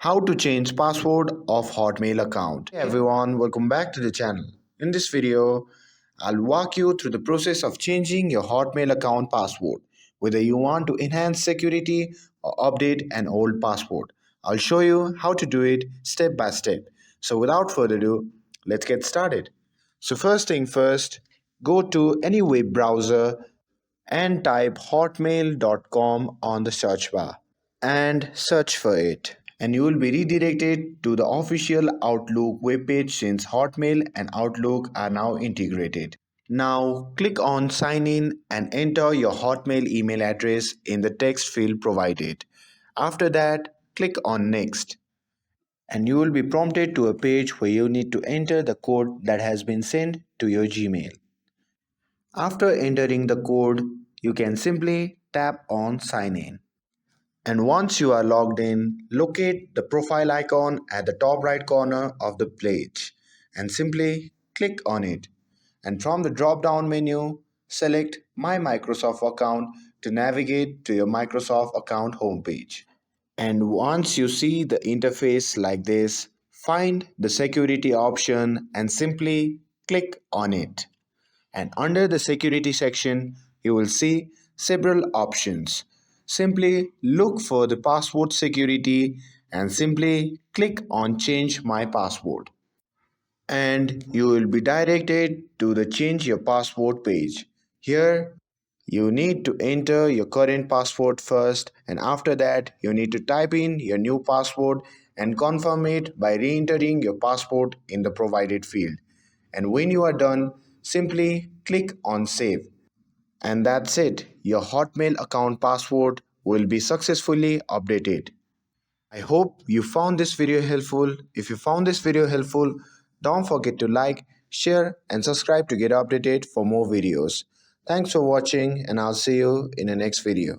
How to change password of Hotmail account. Hey everyone, welcome back to the channel. In this video, I'll walk you through the process of changing your Hotmail account password. Whether you want to enhance security or update an old password, I'll show you how to do it step by step. So without further ado, let's get started. So first thing first, go to any web browser and type hotmail.com on the search bar and search for it. And you will be redirected to the official Outlook webpage since Hotmail and Outlook are now integrated. Now click on sign in and enter your Hotmail email address in the text field provided. After that, click on next and you will be prompted to a page where you need to enter the code that has been sent to your Gmail. After entering the code, you can simply tap on sign in. And once you are logged in, locate the profile icon at the top right corner of the page and simply click on it. And from the drop down menu, select My Microsoft Account to navigate to your Microsoft account homepage. And once you see the interface like this, find the security option and simply click on it. And under the security section, you will see several options. Simply look for the password security and simply click on change my password. And you will be directed to the change your password page. Here you need to enter your current password first, and after that you need to type in your new password and confirm it by re-entering your password in the provided field. And when you are done, simply click on save. And that's it. Your Hotmail account password will be successfully updated. I hope you found this video helpful. If you found this video helpful, don't forget to like, share and subscribe to get updated for more videos. Thanks for watching and I'll see you in the next video.